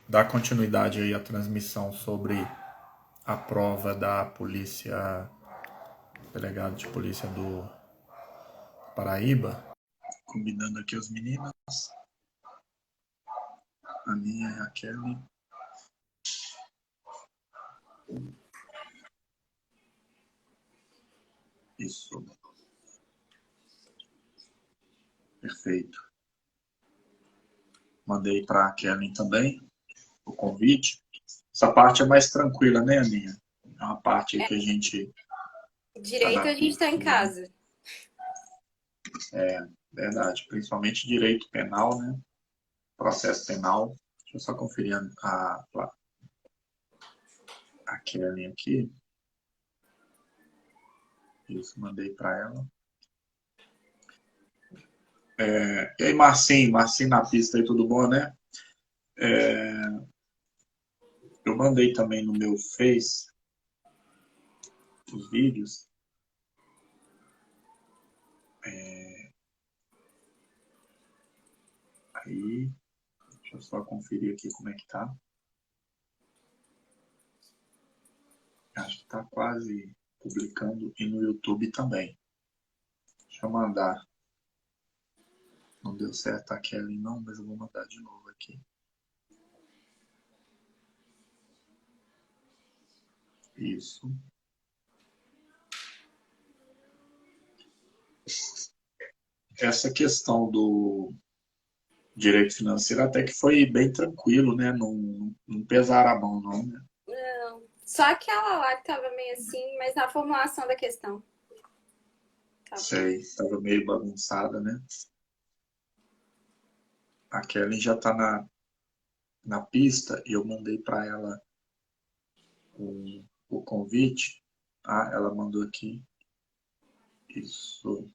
dar continuidade aí à transmissão sobre a prova da polícia, delegado de polícia do Paraíba. Combinando aqui os meninos, a Aninha e a Kelly. Isso. Perfeito. Mandei para a Kelly também o convite. Essa parte é mais tranquila, né, Aninha? É uma parte aí que a gente está Direito na a gente tá em pista, né? casa. É verdade, principalmente direito penal, né? Processo penal. Deixa eu só conferir a Kelly aqui. Isso, mandei para ela. E aí, Marcinho na pista aí, tudo bom, né? Eu mandei também no meu Face os vídeos. Aí, deixa eu só conferir aqui como é que tá. Acho que tá quase publicando e no YouTube também. Deixa eu mandar. Não deu certo a Kelly não, mas eu vou mandar de novo aqui. Isso. Essa questão do direito financeiro até que foi bem tranquilo, né? Não pesaram a mão, não, né? Não. Só aquela lá que tava meio assim, mas na formulação da questão. Tava. Sei, estava meio bagunçada, né? A Kelly já tá na pista e eu mandei para ela o convite. Ah, ela mandou aqui. Isso.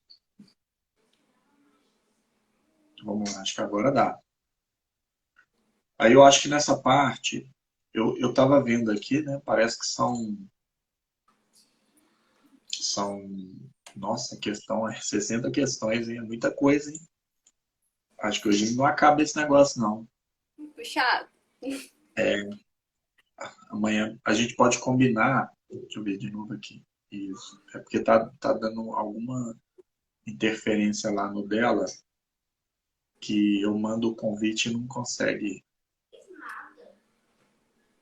Vamos lá, acho que agora dá. Aí eu acho que nessa parte, eu tava vendo aqui, né? Parece que são, nossa, questão é 60 questões, hein? É muita coisa, hein? Acho que hoje não acaba esse negócio, não. Puxado. Amanhã a gente pode combinar. Deixa eu ver de novo aqui. Isso. É porque tá dando alguma interferência lá no dela que eu mando o convite e não consegue.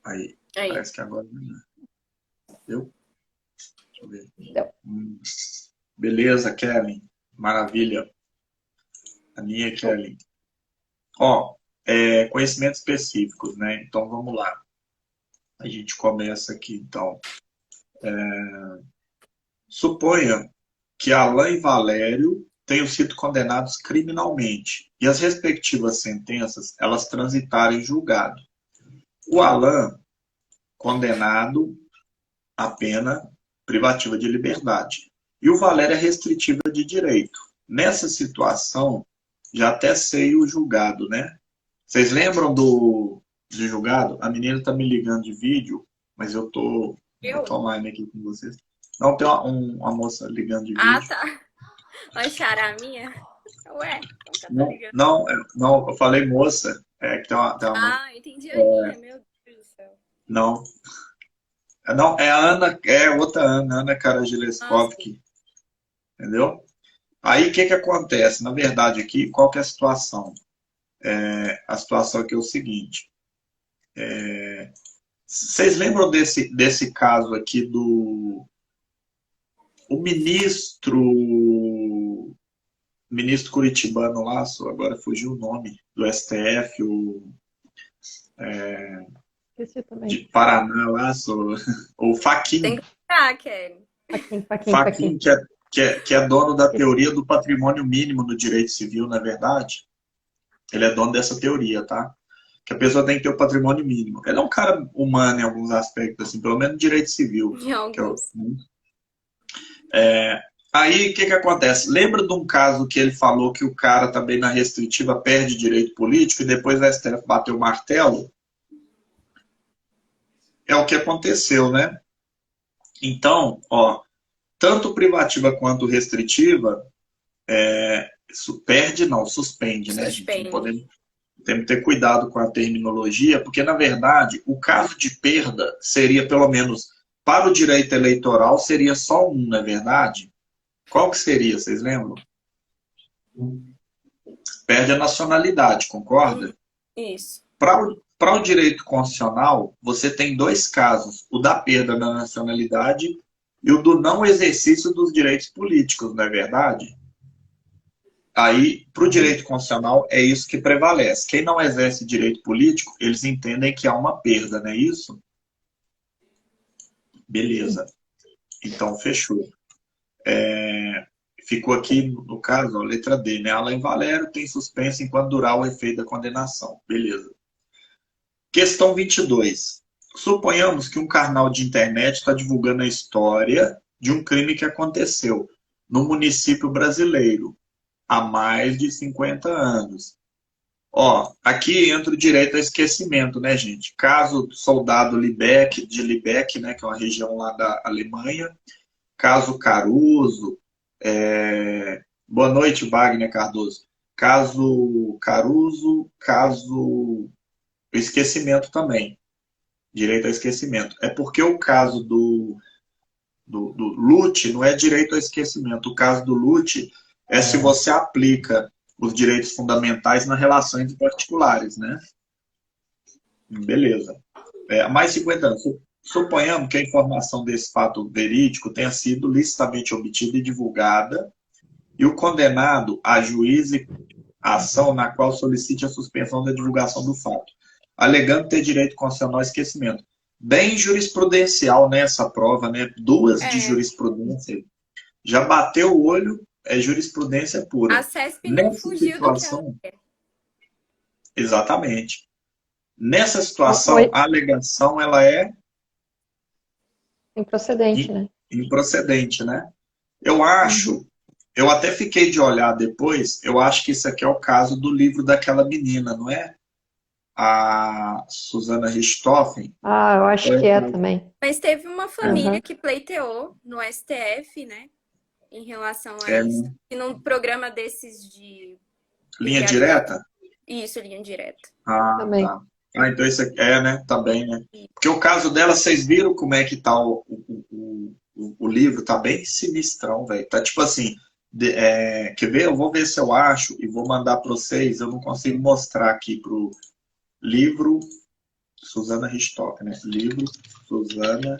Aí, Aí. parece que agora não. Deu? Deixa eu ver. Deu. Beleza, Kevin. Maravilha. A minha, Show. Kelly. Ó, conhecimentos específicos, né? Então vamos lá. A gente começa aqui, então. Suponha que Alain e Valério tenham sido condenados criminalmente e as respectivas sentenças elas transitarem em julgado. O Alain, condenado à pena privativa de liberdade, e o Valério é restritiva de direito. Nessa situação, já até sei o julgado, né? Vocês lembram do julgado? A menina tá me ligando de vídeo, mas eu Eu? tô online aqui com vocês. Não, tem uma moça ligando de Ah, vídeo. tá. Vai charar a minha? Ué, como que eu tô Não, ligando? não, não, eu falei moça. Que tem uma moça. Ah, entendi a Aninha, meu Deus do céu. Não, não, é a Ana, é outra Ana, Ana Ah, sim. Karagileskovski, entendeu? Aí o que que acontece? Na verdade aqui, qual que é a situação? A situação aqui é o seguinte. Vocês lembram desse caso aqui do o ministro curitibano lá, agora fugiu o nome, do STF, Esqueci também. de Paraná lá, o Tem Fachin. que lembrar, Kelly. Fachin, Faquinha. que é dono da Esqueci. teoria do patrimônio mínimo no direito civil, na verdade. Ele é dono dessa teoria, tá? Que a pessoa tem que ter o patrimônio mínimo. Ele é um cara humano em alguns aspectos, assim, pelo menos no direito civil. De Que é alguns. Aí, o que que acontece? Lembra de um caso que ele falou que o cara também na restritiva perde direito político e depois a STF bateu o martelo? É o que aconteceu, né? Então, ó, tanto privativa quanto restritiva, perde não, suspende, né, gente? Não Suspende. podemos. Temos que ter cuidado com a terminologia, porque, na verdade, o caso de perda seria, pelo menos, para o direito eleitoral, seria só um, não é verdade? Qual que seria, vocês lembram? Perde a nacionalidade, concorda? Isso. Para o direito constitucional, você tem dois casos: o da perda da nacionalidade e o do não exercício dos direitos políticos, não é verdade? Aí, para o direito constitucional, é isso que prevalece. Quem não exerce direito político, eles entendem que há uma perda, não é isso? Beleza. Então, fechou. Ficou aqui, no caso, a letra D, né? Alain Valério tem suspenso enquanto durar o efeito da condenação. Beleza. Questão 22. Suponhamos que um canal de internet está divulgando a história de um crime que aconteceu no município brasileiro há mais de 50 anos. Ó, aqui entra o direito ao esquecimento, né, gente? Caso do soldado Liebeck, de Liebeck, né, que é uma região lá da Alemanha. Caso Caruso. Boa noite, Wagner Cardoso. Caso Caruso, caso esquecimento também. Direito ao esquecimento. É porque o caso do Lute não é direito ao esquecimento. O caso do Lute é se você aplica os direitos fundamentais nas relações particulares, né? Beleza. Há mais de 50 anos. Suponhamos que a informação desse fato verídico tenha sido licitamente obtida e divulgada e o condenado ajuize a ação na qual solicite a suspensão da divulgação do fato, alegando ter direito constitucional ao esquecimento. Bem jurisprudencial nessa prova, né? Duas de jurisprudência. Já bateu o olho, é jurisprudência pura. A CESP não Nessa fugiu situação, do que ela quer. exatamente. Nessa situação, a alegação ela é Improcedente, né? improcedente, né? Eu acho, eu até fiquei de olhar depois, eu acho que isso aqui é o caso do livro daquela menina, não é? A Susana Richthofen. Ah, eu acho que é também. Mas teve uma família que pleiteou no STF, né? Em relação a isso. E num programa desses de... Linha direta? Isso, linha direta. Ah, Também. tá. Ah, então isso aqui né? Também, né? Porque o caso dela, vocês viram como é que tá o livro? Tá bem sinistrão, velho. Tá tipo assim, quer ver? Eu vou ver se eu acho e vou mandar para vocês. Eu não consigo mostrar aqui pro livro Susana Richthofen, né? Livro Susana.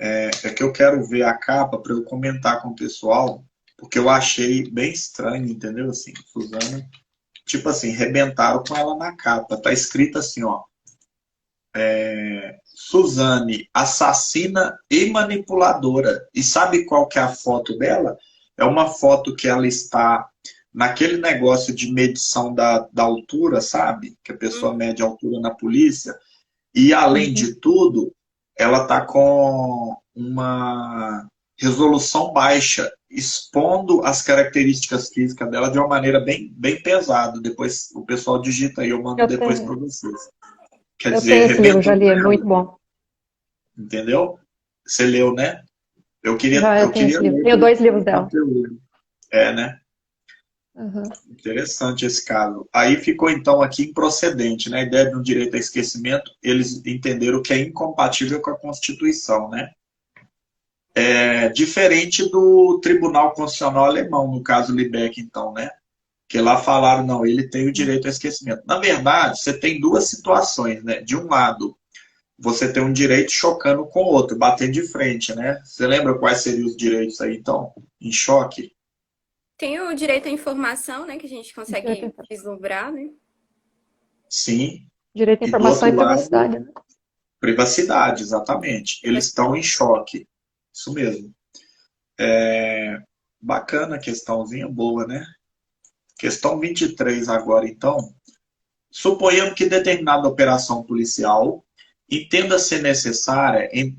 É que eu quero ver a capa para eu comentar com o pessoal, porque eu achei bem estranho, entendeu? Assim, Susana, tipo assim, rebentaram com ela na capa. Tá escrito assim, ó. Suzane, assassina e manipuladora. E sabe qual que é a foto dela? É uma foto que ela está naquele negócio de medição da altura, sabe? Que a pessoa mede a altura na polícia. E, além de tudo, ela está com uma resolução baixa, expondo as características físicas dela de uma maneira bem, bem pesada. Depois o pessoal digita aí, eu mando depois para vocês. Quer dizer, tenho esse livro, já li, é muito bom. Entendeu? Você leu, né? Eu queria tenho esse livro. Tenho 2 livros dela. Né? Uhum. Interessante esse caso. Aí ficou, então, aqui improcedente, né? A ideia de um direito a esquecimento, eles entenderam que é incompatível com a Constituição, né? Diferente do Tribunal Constitucional Alemão, no caso Liebeck, então, né? Que lá falaram, não, ele tem o direito a esquecimento. Na verdade, você tem duas situações, né? De um lado, você tem um direito chocando com o outro, batendo de frente, né? Você lembra quais seriam os direitos aí, então, em choque? Tem o direito à informação, né? Que a gente consegue vislumbrar, né? Sim. Direito à informação e privacidade, né? Privacidade, exatamente. Eles estão em choque. Isso mesmo. Bacana, questãozinha boa, né? Questão 23 agora, então. Suponhamos que determinada operação policial entenda ser necessária, em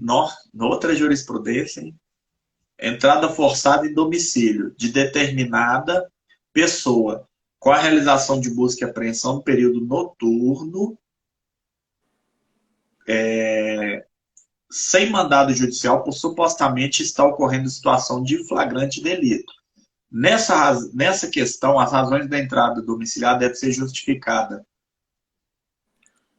outra jurisprudência, hein? Entrada forçada em domicílio de determinada pessoa com a realização de busca e apreensão no período noturno, sem mandado judicial, por supostamente estar ocorrendo situação de flagrante delito. Nessa questão, as razões da entrada domiciliar devem ser justificadas.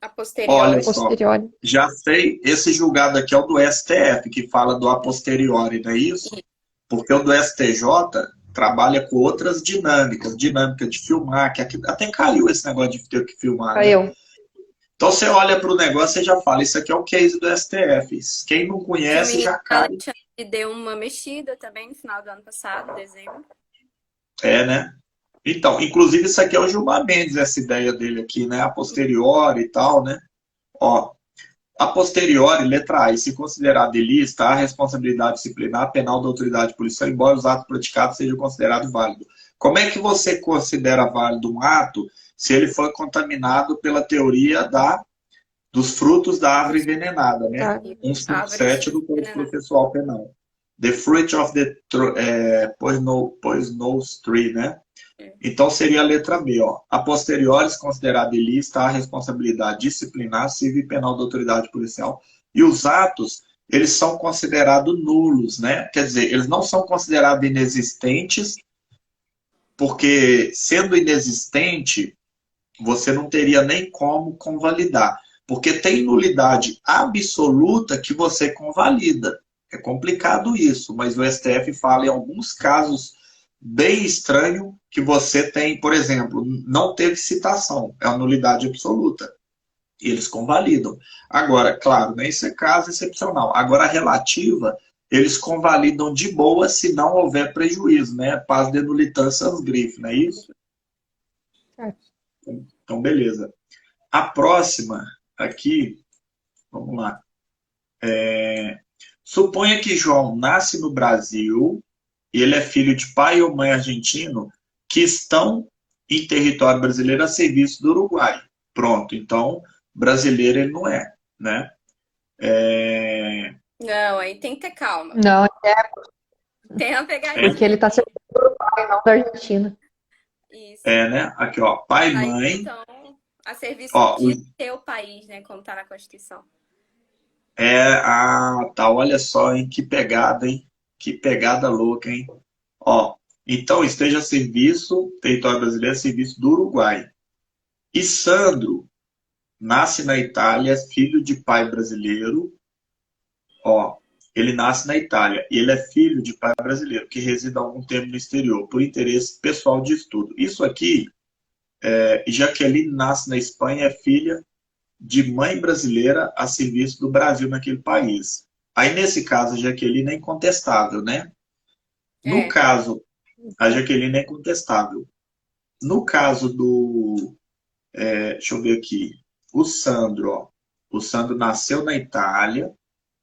A Olha posteriori. só, Posteriori. já sei, esse julgado aqui é o do STF, que fala do a posteriori, não é isso? Porque o do STJ trabalha com outras dinâmicas, dinâmica de filmar, que aqui, até caiu esse negócio de ter que filmar, né? Caiu. Então você olha para o negócio e já fala, isso aqui é o case do STF. Quem não Que o conhece ministro já cai. Alexandre deu uma mexida também no final do ano passado, dezembro. É, né? Então, inclusive isso aqui é o Gilmar Mendes, essa ideia dele aqui, né? A posteriori e tal, né? Ó, a posteriori, letra A, e se considerado ilícita, a responsabilidade disciplinar penal da autoridade policial, embora os atos praticados sejam considerados válidos. Como é que você considera válido um ato se ele foi contaminado pela teoria dos frutos da árvore envenenada, né? Tá. 157 do Código Processual Penal. The fruit of the poisonous tree, né? Então seria a letra B, ó. A posteriori, se considerada ilícita, a responsabilidade disciplinar, civil e penal da autoridade policial. E os atos, eles são considerados nulos, né? Quer dizer, eles não são considerados inexistentes, porque sendo inexistente, você não teria nem como convalidar. Porque tem nulidade absoluta que você convalida. É complicado isso, mas o STF fala em alguns casos bem estranho que você tem, por exemplo, não teve citação, é uma nulidade absoluta. E eles convalidam. Agora, claro, né, isso é caso excepcional. Agora, a relativa, eles convalidam de boa se não houver prejuízo, né? Paz de nulitância grife, não é isso? Então, beleza. A próxima aqui, vamos lá. Suponha que João nasce no Brasil e ele é filho de pai ou mãe argentino que estão em território brasileiro a serviço do Uruguai. Pronto, então brasileiro ele não é, né? Não, aí tem que ter calma. Não, Tem uma pegadinha. porque ele tá servindo do Uruguai, não da Argentina. Isso. Né? Aqui, ó, pai e Aí, mãe. então, a serviço Ó, de teu país, né? Como tá na Constituição. Tá, olha só, hein? Que pegada, hein? Que pegada louca, hein? Ó, então esteja a serviço, território brasileiro, a serviço do Uruguai. E Sandro nasce na Itália, filho de pai brasileiro. Ó, ele nasce na Itália e ele é filho de pai brasileiro que reside há algum tempo no exterior por interesse pessoal de estudo. Isso aqui, Jaqueline nasce na Espanha, é filha de mãe brasileira a serviço do Brasil naquele país. Aí, nesse caso, a Jaqueline é incontestável, né? No caso, a Jaqueline é incontestável. No caso deixa eu ver aqui, o Sandro, ó. O Sandro nasceu na Itália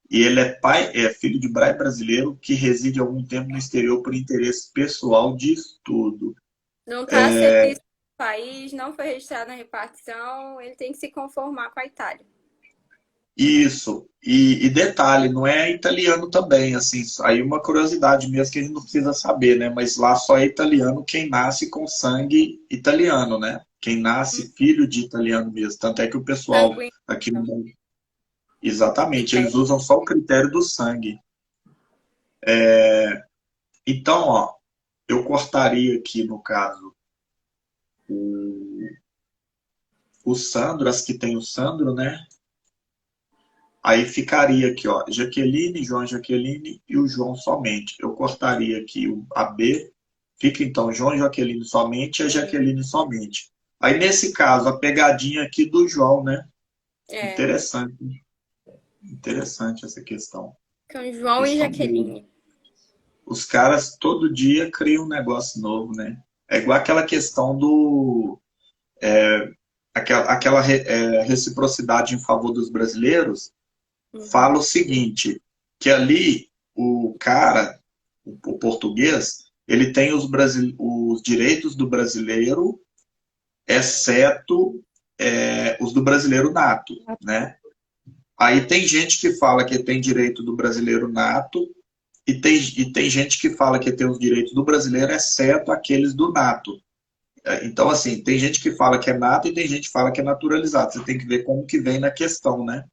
e ele é filho de brasileiro que reside há algum tempo no exterior por interesse pessoal de estudo. Não está a serviço do país, não foi registrado na repartição, ele tem que se conformar com a Itália. Isso. E detalhe, não é italiano também, assim, aí uma curiosidade mesmo que a gente não precisa saber, né? Mas lá só é italiano quem nasce com sangue italiano, né? Quem nasce filho de italiano mesmo. Tanto é que o pessoal aqui no mundo. Exatamente, eles usam só o critério do sangue. Então, ó, eu cortaria aqui, no caso, o Sandro, as que tem o Sandro, né? Aí ficaria aqui, ó, Jaqueline, João e Jaqueline e o João somente. Eu cortaria aqui a B, fica então João e Jaqueline somente e a Jaqueline somente. Aí, nesse caso, a pegadinha aqui do João, né? Interessante. Interessante essa questão. Com João e Jaqueline. Os caras todo dia criam um negócio novo, né? É igual aquela questão aquela reciprocidade em favor dos brasileiros. Fala o seguinte, que ali o cara, o português, ele tem os direitos do brasileiro, exceto os do brasileiro nato, né? Aí tem gente que fala que tem direito do brasileiro nato e tem gente que fala que tem os direitos do brasileiro, exceto aqueles do nato. Então, assim, tem gente que fala que é nato e tem gente que fala que é naturalizado. Você tem que ver como que vem na questão, né?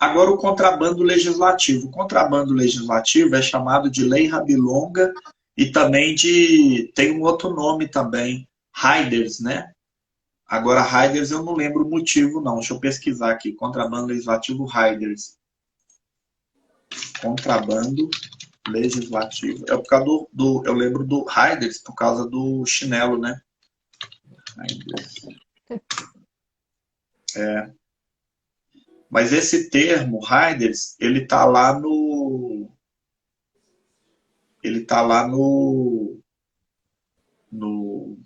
Agora, o contrabando legislativo. O contrabando legislativo é chamado de Lei Rabilonga e também tem um outro nome também, Riders, né? Agora, Riders eu não lembro o motivo, não. Deixa eu pesquisar aqui. Contrabando legislativo, Riders. Contrabando legislativo. É por causa eu lembro do Riders, por causa do chinelo, né? Riders. Mas esse termo, Riders, ele tá lá no no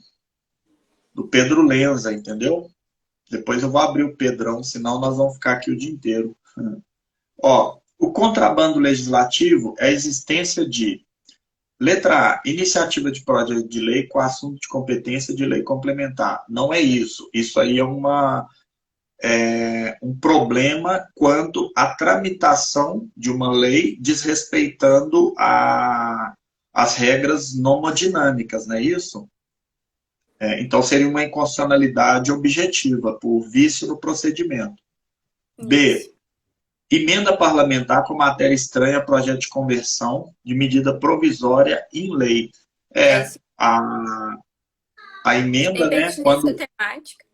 do Pedro Lenza, entendeu? Depois eu vou abrir o Pedrão, senão nós vamos ficar aqui o dia inteiro. Ó, o contrabando legislativo é a existência de, letra A, iniciativa de projeto de lei com assunto de competência de lei complementar. Não é isso. Isso aí é um problema quanto à tramitação de uma lei desrespeitando as regras nomodinâmicas, não é isso? Então, seria uma inconstitucionalidade objetiva, por vício no procedimento. B. Emenda parlamentar com matéria estranha a projeto de conversão de medida provisória em lei. A emenda, né? Quando temática.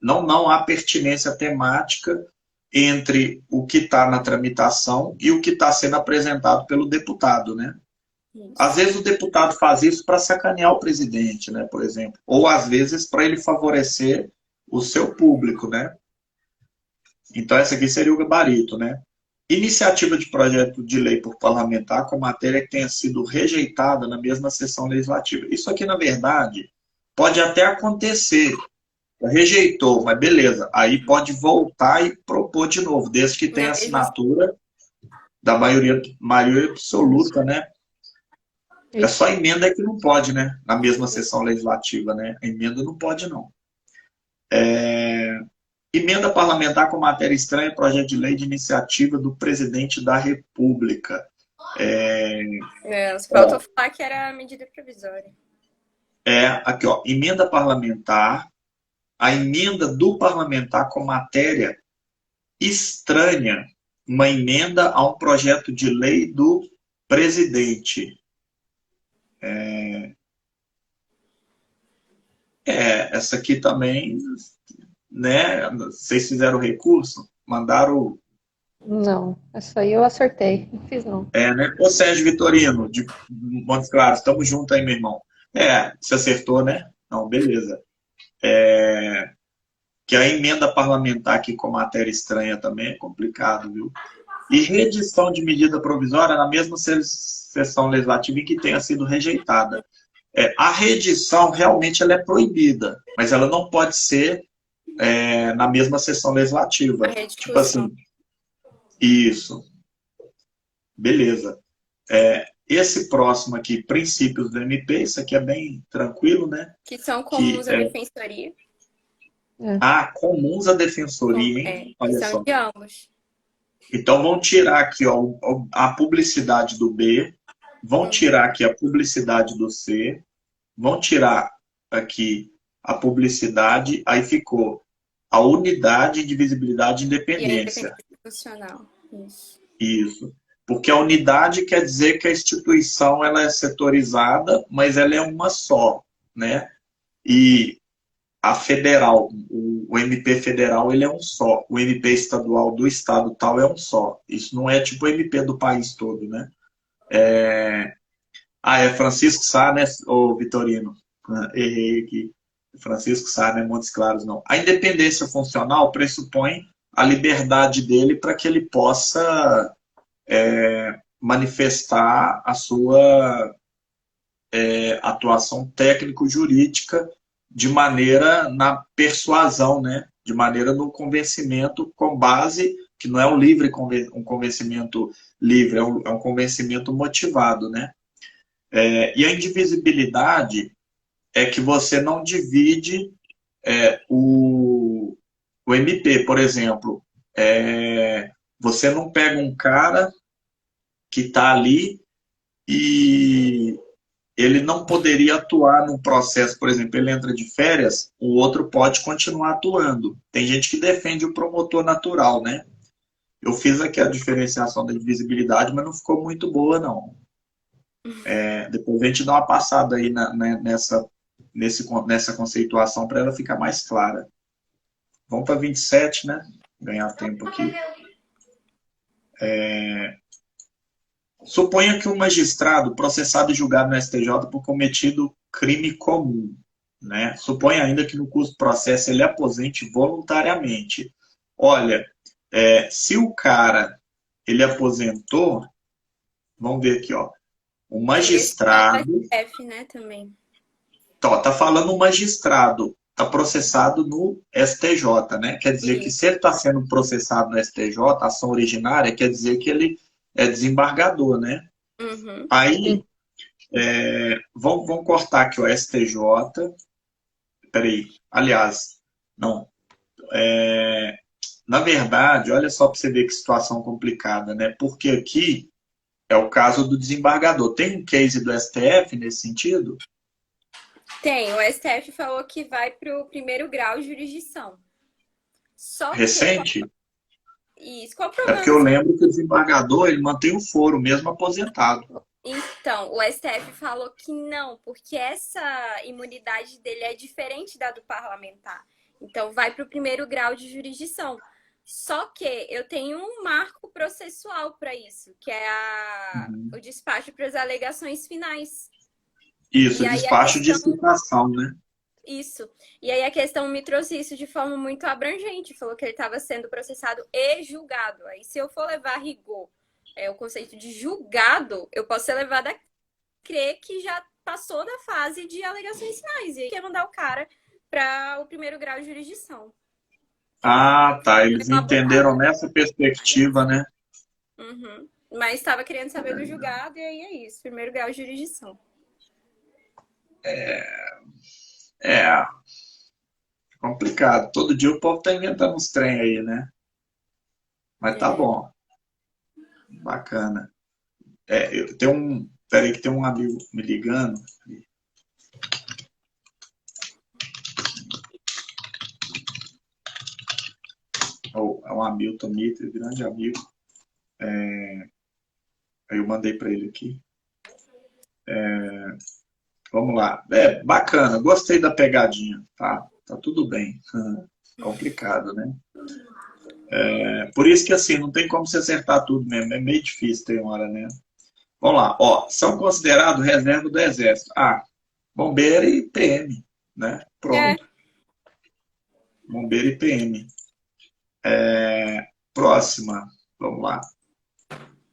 não há pertinência temática entre o que está na tramitação e o que está sendo apresentado pelo deputado, né? Isso. Às vezes o deputado faz isso para sacanear o presidente, né, por exemplo. Ou às vezes para ele favorecer o seu público, né? Então essa aqui seria o gabarito, né? Iniciativa de projeto de lei por parlamentar com matéria que tenha sido rejeitada na mesma sessão legislativa. Isso aqui, na verdade, pode até acontecer. Rejeitou, mas beleza. Aí pode voltar e propor de novo, desde que tenha assinatura da maioria absoluta, né? É só a emenda que não pode, né? Na mesma sessão legislativa, né? A emenda não pode, não. Emenda parlamentar com matéria estranha, projeto de lei de iniciativa do presidente da República. Faltou falar que era medida provisória. Aqui, ó. Emenda parlamentar. A emenda do parlamentar com matéria estranha. Uma emenda a um projeto de lei do presidente. Essa aqui também, né? Vocês fizeram recurso? Mandaram... Não, essa aí eu acertei. Não fiz, não. Né? Ô Sérgio Vitorino, de Montes Claros, estamos juntos aí, meu irmão. Você acertou, né? Não, beleza. Que a emenda parlamentar aqui com matéria estranha também é complicado, viu? E reedição de medida provisória na mesma sessão legislativa em que tenha sido rejeitada. A reedição realmente ela é proibida, mas ela não pode ser na mesma sessão legislativa. Tipo assim, isso. Beleza. Esse próximo aqui, princípios do MP, isso aqui é bem tranquilo, né? Que são comuns à defensoria. Comuns à defensoria, hein? Olha são só. De ambos. Então, vão tirar aqui ó, a publicidade do B, vão tirar aqui a publicidade do C, vão tirar aqui a publicidade, aí ficou a unidade, indivisibilidade e independência. E a independência funcional. Isso. Porque a unidade quer dizer que a instituição ela é setorizada, mas ela é uma só, né? E a federal, o MP federal, ele é um só. O MP estadual do estado tal é um só. Isso não é tipo o MP do país todo, né? É Francisco Sá, né, ô Vitorino? Errei aqui. Francisco Sá, né, Montes Claros, não. A independência funcional pressupõe a liberdade dele para que ele possa manifestar a sua atuação técnico-jurídica de maneira na persuasão, né? De maneira no convencimento com base, que não é um convencimento livre, é um convencimento motivado, né? E a indivisibilidade é que você não divide o MP, por exemplo. Você não pega um cara que está ali e ele não poderia atuar num processo, por exemplo, ele entra de férias, o outro pode continuar atuando. Tem gente que defende o promotor natural, né? Eu fiz aqui a diferenciação da divisibilidade, mas não ficou muito boa, não. Depois a gente dá uma passada aí nessa conceituação para ela ficar mais clara. Vamos para 27, né? Ganhar tempo aqui. Suponha que um magistrado processado e julgado no STJ por cometido crime comum, né? Suponha ainda que no curso do processo ele aposente voluntariamente. Olha, se o cara ele aposentou, vamos ver aqui, ó. O magistrado. STF, né, também. Tá falando o magistrado, tá processado no STJ, né? Quer dizer que se ele está sendo processado no STJ, ação originária, quer dizer que ele é desembargador, né? Uhum. Aí, vamos cortar aqui, ó, STJ. Peraí, aliás, não. Na verdade, olha só para você ver que situação complicada, né? Porque aqui é o caso do desembargador. Tem um case do STF nesse sentido? Tem, o STF falou que vai para o primeiro grau de jurisdição. Só recente? Isso. Qual o problema? Porque eu lembro que o desembargador ele mantém o foro, mesmo aposentado. Então, o STF falou que não, porque essa imunidade dele é diferente da do parlamentar. Então, vai para o primeiro grau de jurisdição. Só que eu tenho um marco processual para isso, que é o despacho para as alegações finais. Isso, despacho de citação, né? Isso. E aí a questão me trouxe isso de forma muito abrangente. Falou que ele estava sendo processado e julgado. Aí se eu for levar a rigor o conceito de julgado, eu posso ser levada a crer que já passou da fase de alegações finais. E aí quer mandar o cara para o primeiro grau de jurisdição. Ah, tá. Eles entenderam nessa perspectiva, né? Uhum. Mas estava querendo saber do julgado e aí é isso. Primeiro grau de jurisdição. Complicado. Todo dia o povo tá inventando uns trem aí, né? Mas tá bom. Bacana. Peraí que tem um amigo me ligando. É um Hamilton Mitre, grande amigo. Aí eu mandei para ele aqui. Vamos lá. Bacana. Gostei da pegadinha. Tá tudo bem. Complicado, né? Por isso que assim, não tem como você acertar tudo mesmo. É meio difícil, tem hora, né? Vamos lá. Ó, são considerados reserva do Exército. Bombeiro e PM, né? Pronto. Bombeiro e PM. Próxima. Vamos lá.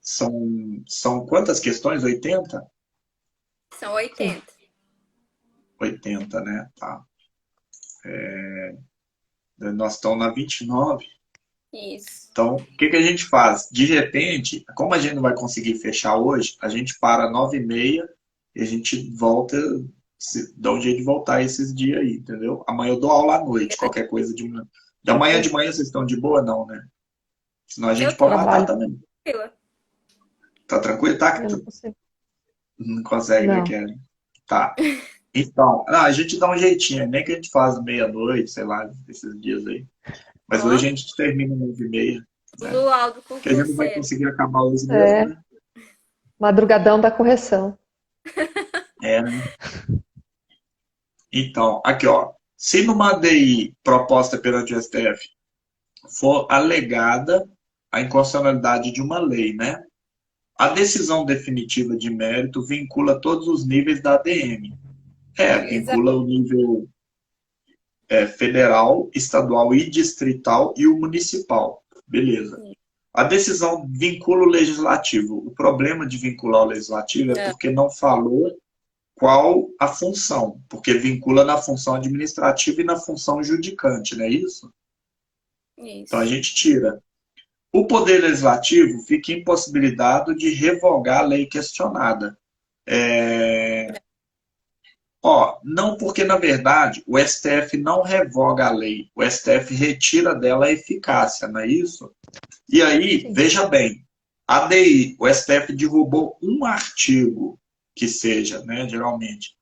São quantas questões? 80? São 80. 80, né? Tá. Nós estamos na 29. Isso. Então, o que a gente faz? De repente, como a gente não vai conseguir fechar hoje, a gente para 9h30 e a gente volta, dá um jeito de voltar esses dias aí, entendeu? Amanhã eu dou aula à noite, qualquer coisa de manhã. De amanhã de manhã vocês estão de boa, não, né? Senão a gente pode matar também. Tá tranquilo? Tá? Não consegue, né, Kelly? Tá. Então, a gente dá um jeitinho, nem que a gente faz meia-noite, sei lá, esses dias aí. Mas hoje a gente termina 9h30. Né? Porque a gente não vai conseguir acabar hoje mesmo, né? Madrugadão da correção. Né? Então, aqui, ó. Se numa ADI proposta perante o STF for alegada a inconstitucionalidade de uma lei, né? A decisão definitiva de mérito vincula todos os níveis da ADM. Vincula o nível federal, estadual e distrital e o municipal. Beleza. A decisão vincula o legislativo. O problema de vincular o legislativo é porque não falou qual a função. Porque vincula na função administrativa e na função judicante, não é isso? Isso. Então a gente tira. O Poder Legislativo fica impossibilitado de revogar a lei questionada. Não, porque na verdade o STF não revoga a lei, o STF retira dela a eficácia, não é isso? E aí, veja bem, a ADI, o STF derrubou um artigo que seja, né, geralmente,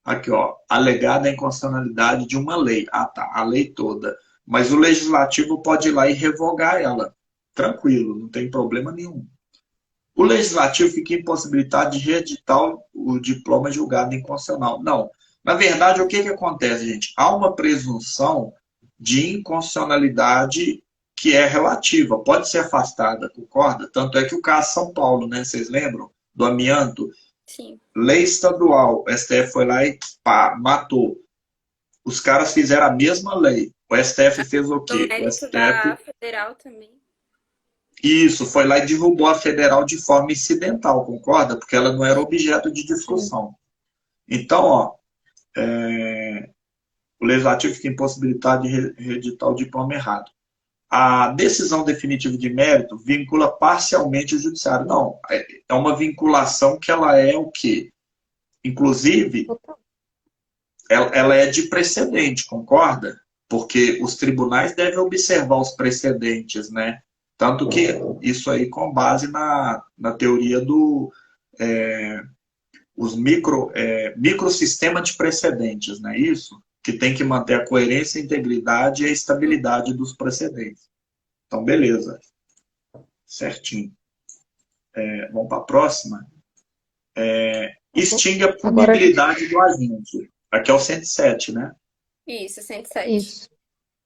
aqui, ó, alegada a inconstitucionalidade de uma lei. A lei toda. mas o legislativo pode ir lá e revogar ela. Tranquilo, não tem problema nenhum. O legislativo fica impossibilitado de reeditar o diploma julgado inconstitucional. Não. Na verdade, o que acontece, gente? Há uma presunção de inconstitucionalidade que é relativa, pode ser afastada, concorda? Tanto é que o caso São Paulo, né? Vocês lembram? Do amianto. Sim. Lei estadual, o STF foi lá e pá, matou. Os caras fizeram a mesma lei. O STF fez o quê? O STF... da federal também. Isso, foi lá e derrubou a federal de forma incidental, concorda? Porque ela não era objeto de discussão. Então, ó, o legislativo fica impossibilitado de reeditar o diploma errado. A decisão definitiva de mérito vincula parcialmente o judiciário. Não, é uma vinculação que ela é o quê? Inclusive, ela é de precedente, concorda? Porque os tribunais devem observar os precedentes, né? Tanto que isso aí com base na teoria do os microsistema de precedentes, não é isso? Que tem que manter a coerência, a integridade e a estabilidade dos precedentes. Então, beleza. Certinho. Vamos para a próxima. Extingue a punibilidade do agente. Aqui é o 107, né? Isso, 107. Isso.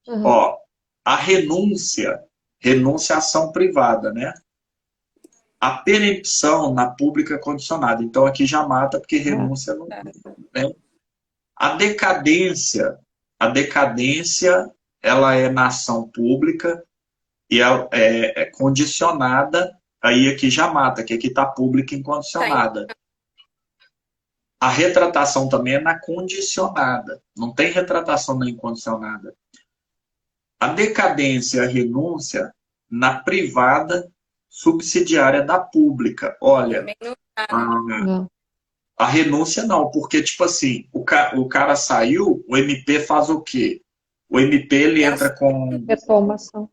Uhum. Ó, a renúncia à ação privada, né? A perempção na pública condicionada. Então, aqui já mata, porque renúncia não... Né? A decadência, ela é na ação pública e é condicionada, aí aqui já mata, que aqui está pública incondicionada. A retratação também é na condicionada, não tem retratação na incondicionada. A decadência e a renúncia na privada subsidiária da pública. Olha, a renúncia não, porque, tipo assim, o cara saiu, o MP faz o quê? O MP, ele entra com... Reclamação.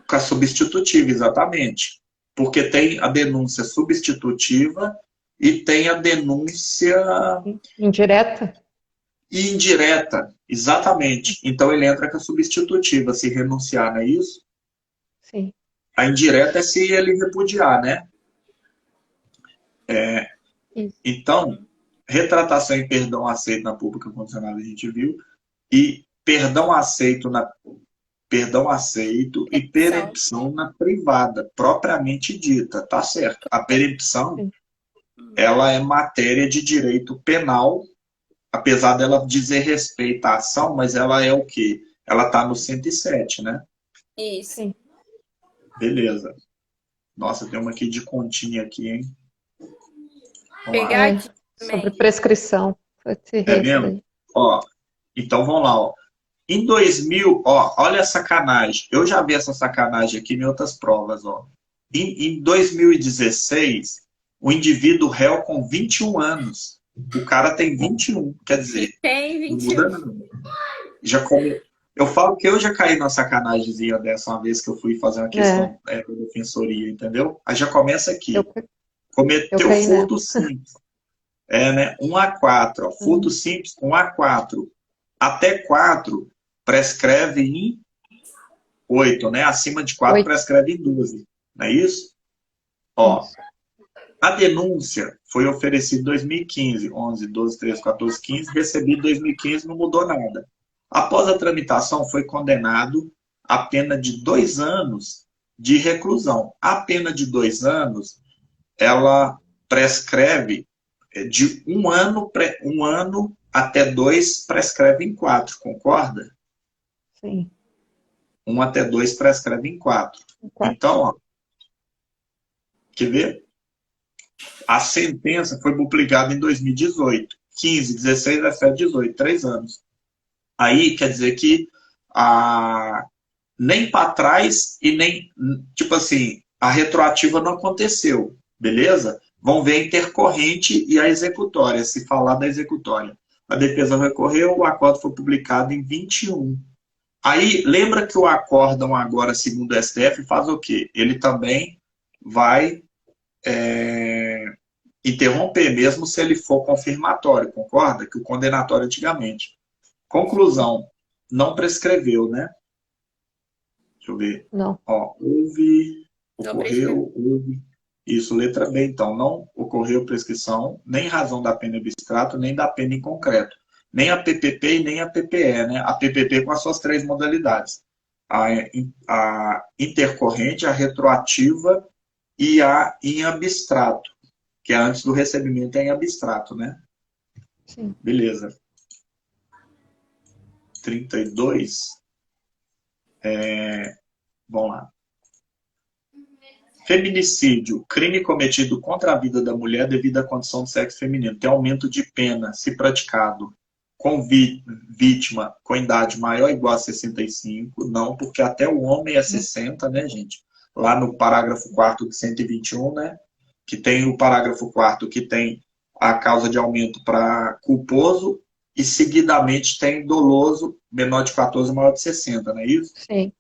Com a substitutiva, exatamente. Porque tem a denúncia substitutiva e tem a denúncia... Indireta? Indireta, exatamente. Então, ele entra com a substitutiva, se renunciar, não é isso? Sim. A indireta é se ele repudiar, né? Então, retratação e perdão aceito na pública condicionada a gente viu, e perdão aceito e perempção na privada, propriamente dita, tá certo? A perempção, ela é matéria de direito penal, apesar dela dizer respeito à ação, mas ela é o quê? Ela tá no 107, né? Isso. Sim. Beleza. Nossa, tem uma aqui de continha aqui, hein? Pegadinha sobre prescrição. É mesmo? Ó, então vamos lá, ó. Em 2000, ó, olha a sacanagem. Eu já vi essa sacanagem aqui em outras provas, ó. Em 2016, o indivíduo réu com 21 anos. O cara tem 21, quer dizer... Tem 21. Não muda nada. Eu falo que eu já caí numa sacanagemzinha dessa uma vez que eu fui fazer uma questão da defensoria, entendeu? Aí já começa aqui. Cometeu furto simples. Né? 1 a 4. Ó. Furto simples, 1 a 4. Até 4 prescreve em 8, né? Acima de 4 prescreve em 12. Não é isso? Ó, a denúncia foi oferecida em 2015. 11, 12, 13, 14, 15. Recebido em 2015, não mudou nada. Após a tramitação, foi condenado a pena de 2 anos de reclusão. A pena de 2 anos, ela prescreve de 1 ano até 2 prescreve em 4, concorda? Sim. 1 até 2 prescreve em 4. Então, ó, quer ver? A sentença foi publicada em 2018. 15, 16, 17, 18, 3 anos. Aí quer dizer que nem para trás e nem, tipo assim, a retroativa não aconteceu, beleza? Vão ver a intercorrente e a executória, se falar da executória. A defesa recorreu, o acordo foi publicado em 21. Aí, lembra que o acórdão agora, segundo o STF, faz o quê? Ele também vai interromper, mesmo se ele for confirmatório, concorda? Que o condenatório antigamente. Conclusão, não prescreveu, né? Deixa eu ver. Não. Ó, houve, Não prescreve. ocorreu, houve. Isso, letra B, então. Não ocorreu prescrição, nem razão da pena em abstrato, nem da pena em concreto. Nem a PPP e nem a PPE, né? A PPP com as suas 3 modalidades. A intercorrente, a retroativa e a em abstrato, que é antes do recebimento é em abstrato, né? Sim. Beleza. 32. Vamos lá. Feminicídio, crime cometido contra a vida da mulher devido à condição de sexo feminino. Tem aumento de pena se praticado com vítima com idade maior ou igual a 65. Não, porque até o homem é 60, né, gente? Lá no parágrafo 4º de 121, né? Que tem o parágrafo 4º que tem a causa de aumento para culposo e seguidamente tem doloso menor de 14 maior de 60, não é isso? Sim.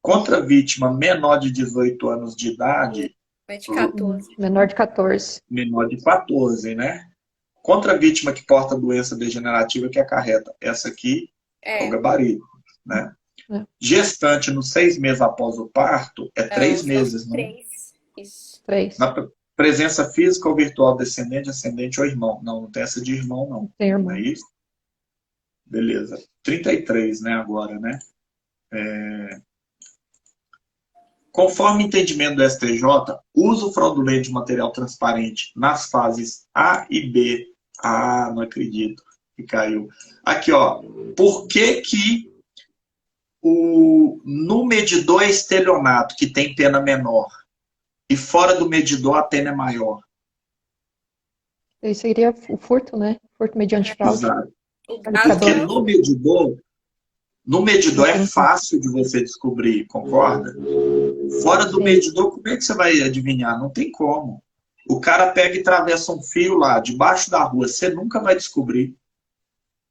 Contra vítima menor de 18 anos de idade, É de 14. Menor de 14. menor de 14, né? Contra vítima que porta doença degenerativa que acarreta. Essa aqui é o gabarito, né? É. Gestante nos 6 meses após o parto é 3 são meses, né? 3. Isso. 3. Na presença física ou virtual descendente, ascendente ou irmão. Não tem essa de irmão, não. Tem Não irmão. é isso? Beleza. 33, né, agora, né? Conforme entendimento do STJ, uso fraudulento de material transparente nas fases A e B. Ah, não acredito que caiu. Aqui, ó. Por que que no medidor é estelionato, que tem pena menor, e fora do medidor a pena é maior? Isso seria o furto, né? Furto mediante fraude. Exato. O Porque gasto no medidor é fácil de você descobrir, concorda? Fora do Sim. medidor, como é que você vai adivinhar? Não tem como. O cara pega e atravessa um fio lá, debaixo da rua, você nunca vai descobrir.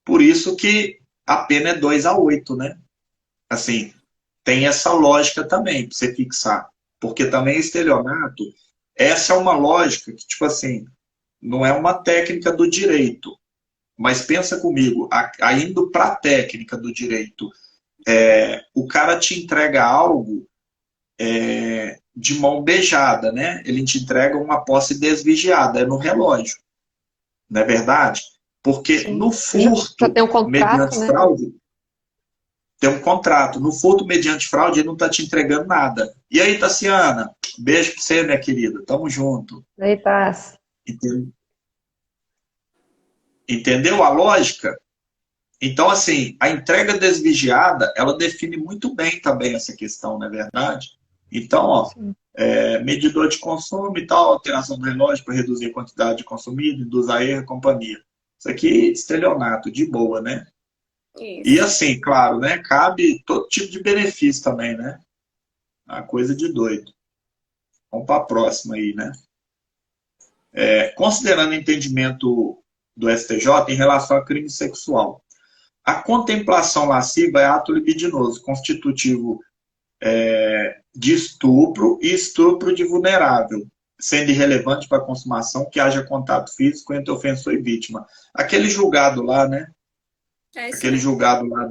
Por isso que a pena é 2 a 8, né? Assim, tem essa lógica também, para você fixar. Porque também estelionato, essa é uma lógica que, tipo assim, não é uma técnica do direito. Mas pensa comigo, indo para a técnica do direito, o cara te entrega algo de mão beijada, né? Ele te entrega uma posse desvigiada, é no relógio, não é verdade? Porque Sim. no furto, Já tem um contrato, mediante né? fraude, tem um contrato. No furto mediante fraude, ele não está te entregando nada. E aí, Tassiana, beijo para você, minha querida, tamo junto. Eita. Entendeu a lógica? Então, assim, a entrega desvigiada, ela define muito bem também essa questão, não é verdade? Então, ó, medidor de consumo e tal, alteração do relógio para reduzir a quantidade consumido, induz a erro e companhia. Isso aqui é estelionato, de boa, né? Isso. E assim, claro, né? Cabe todo tipo de benefício também, né? Uma coisa de doido. Vamos para a próxima aí, né? Considerando o entendimento do STJ em relação a crime sexual. A contemplação lasciva é ato libidinoso, constitutivo de estupro e estupro de vulnerável, sendo irrelevante para a consumação que haja contato físico entre ofensor e vítima. Aquele julgado lá, né? Aquele julgado lá.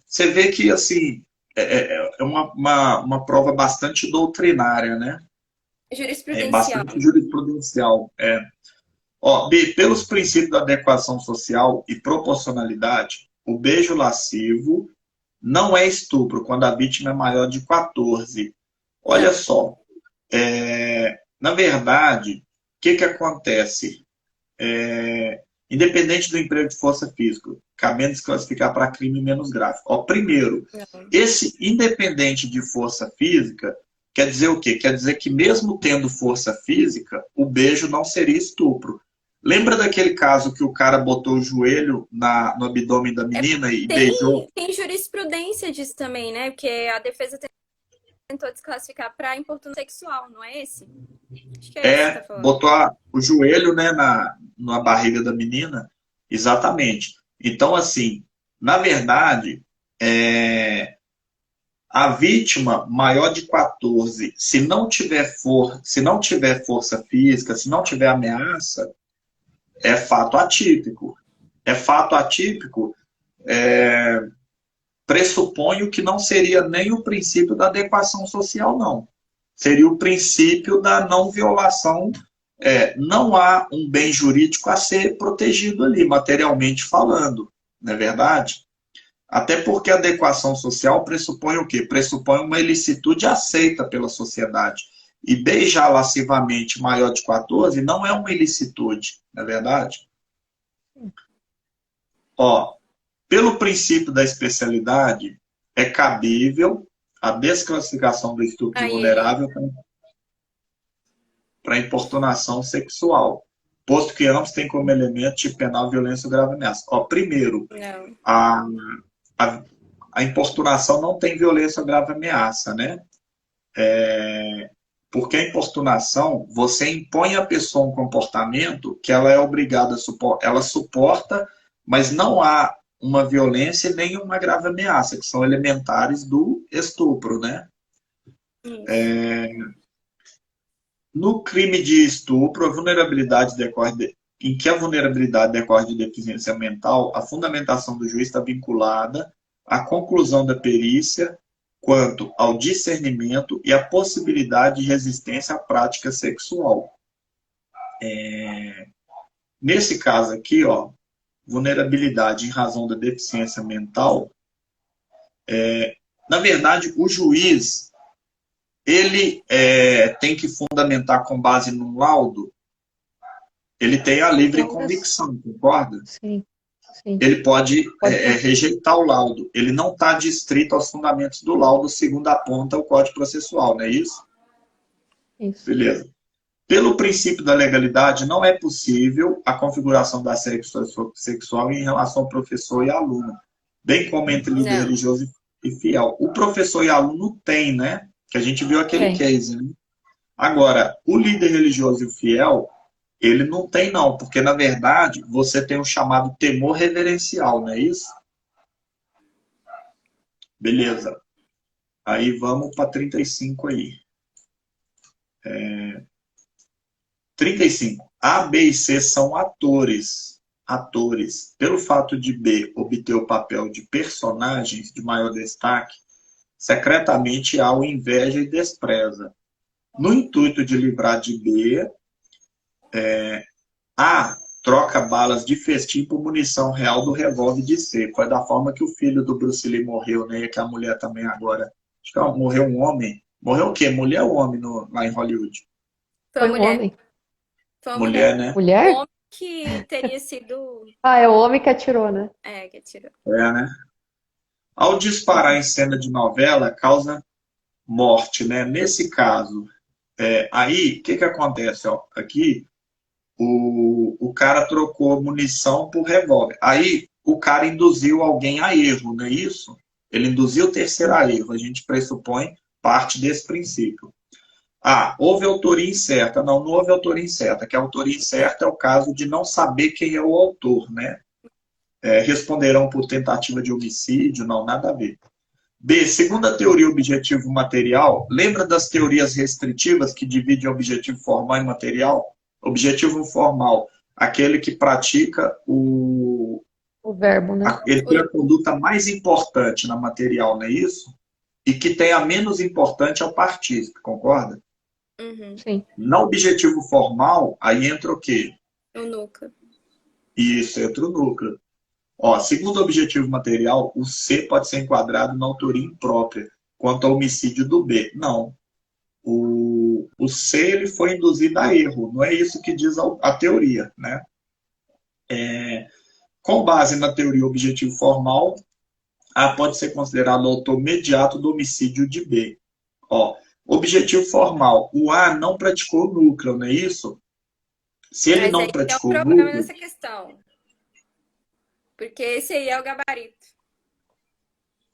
Você vê que, assim, é uma prova bastante doutrinária, né? Jurisprudencial. Bastante jurisprudencial. Ó, B, pelos princípios da adequação social e proporcionalidade, o beijo lascivo não é estupro quando a vítima é maior de 14. Olha só, na verdade, o que acontece? Independente do emprego de força física, cabendo desclassificar para crime menos grave. Ó, primeiro, esse independente de força física quer dizer o quê? Quer dizer que mesmo tendo força física, o beijo não seria estupro. Lembra daquele caso que o cara botou o joelho no abdômen da menina e beijou? Tem jurisprudência disso também, né? Porque a defesa tentou desclassificar para importunação sexual, não é esse? Acho que é esse que tá falando. Botou o joelho, né, na barriga da menina. Exatamente. Então, assim, na verdade, a vítima maior de 14, se não tiver força física, se não tiver ameaça, é fato atípico. É fato atípico pressuponho que não seria nem o princípio da adequação social, não. Seria o princípio da não violação. Não há um bem jurídico a ser protegido ali, materialmente falando, não é verdade? Até porque a adequação social pressupõe o quê? Pressupõe uma ilicitude aceita pela sociedade. E beijar lascivamente maior de 14 não é uma ilicitude, não é verdade? Ó, pelo princípio da especialidade, é cabível a desclassificação do estupro de vulnerável para importunação sexual, posto que ambos têm como elemento de penal violência ou grave ameaça. Ó, primeiro, a importunação não tem violência ou grave ameaça, né? Porque a importunação, você impõe à pessoa um comportamento que ela é obrigada a suportar, ela suporta, mas não há uma violência nem uma grave ameaça, que são elementares do estupro, né? No crime de estupro, em que a vulnerabilidade decorre de deficiência mental, a fundamentação do juiz está vinculada à conclusão da perícia quanto ao discernimento e à possibilidade de resistência à prática sexual. Nesse caso aqui, ó, vulnerabilidade em razão da deficiência mental, na verdade, o juiz ele tem que fundamentar com base num laudo, ele tem a livre convicção, concorda? Sim. Ele pode rejeitar o laudo. Ele não está adstrito aos fundamentos do laudo, segundo aponta o Código Processual, não é isso? Isso. Beleza. Pelo princípio da legalidade, não é possível a configuração da sexual em relação ao professor e aluno, bem como entre líder religioso e fiel. O professor e aluno tem, né? Que a gente viu aquele case, né? Agora, o líder religioso e o fiel, ele não tem não, porque na verdade você tem o chamado temor reverencial, não é isso? Beleza. Aí vamos para 35 aí. 35. A, B e C são atores. Pelo fato de B obter o papel de personagens de maior destaque, secretamente há o inveja e despreza. No intuito de livrar de B, A troca balas de festim por munição real do revólver de C. Foi da forma que o filho do Bruce Lee morreu, né? E que a mulher também agora. Acho que morreu um homem. Morreu o quê? Mulher ou homem lá em Hollywood? Foi um homem. Foi uma Mulher, né? Mulher? O homem que teria sido. É o homem que atirou, né? Que atirou. Né? Ao disparar em cena de novela, causa morte, né? Nesse caso, aí, o que acontece? Ó? Aqui, o cara trocou munição por revólver. Aí, o cara induziu alguém a erro, não é isso? Ele induziu o terceiro a erro. A gente pressupõe parte desse princípio. Houve autoria incerta. Não houve autoria incerta. Que a autoria incerta é o caso de não saber quem é o autor, né? Responderão por tentativa de homicídio, não, nada a ver. B, segundo a teoria objetivo material, lembra das teorias restritivas que dividem objetivo formal e material? Objetivo formal, aquele que pratica o verbo, né? Ele tem a conduta mais importante na material, não é isso? E que tem a menos importante é o partícipe, concorda? Uhum. Sim. No objetivo formal, aí entra o quê? O núcleo. Isso, entra o núcleo. Ó, segundo o objetivo material, o C pode ser enquadrado na autoria imprópria, quanto ao homicídio do B. Não. O C ele foi induzido a erro, não é isso que diz a teoria, né? Com base na teoria objetivo formal, A pode ser considerado o autor imediato do homicídio de B. Ó, objetivo formal, o A não praticou o núcleo, não é isso? Se ele não praticou o núcleo... Tem um problema nessa questão. Porque esse aí é o gabarito.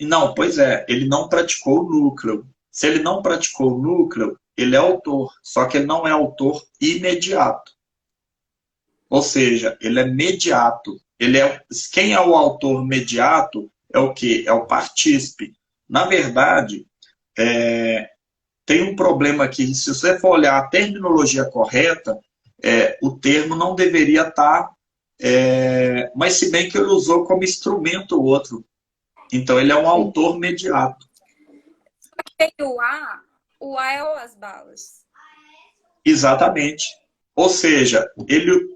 Não, pois é, ele não praticou o núcleo. Se ele não praticou o núcleo, ele é autor, só que ele não é autor imediato. Ou seja, ele é mediato. Quem é o autor mediato é o quê? É o partícipe. Na verdade, tem um problema aqui. Se você for olhar a terminologia correta, o termo não deveria estar... mas se bem que ele usou como instrumento o outro. Então, ele é um Sim. autor mediato. Tem o A é o as balas. Exatamente. Ou seja,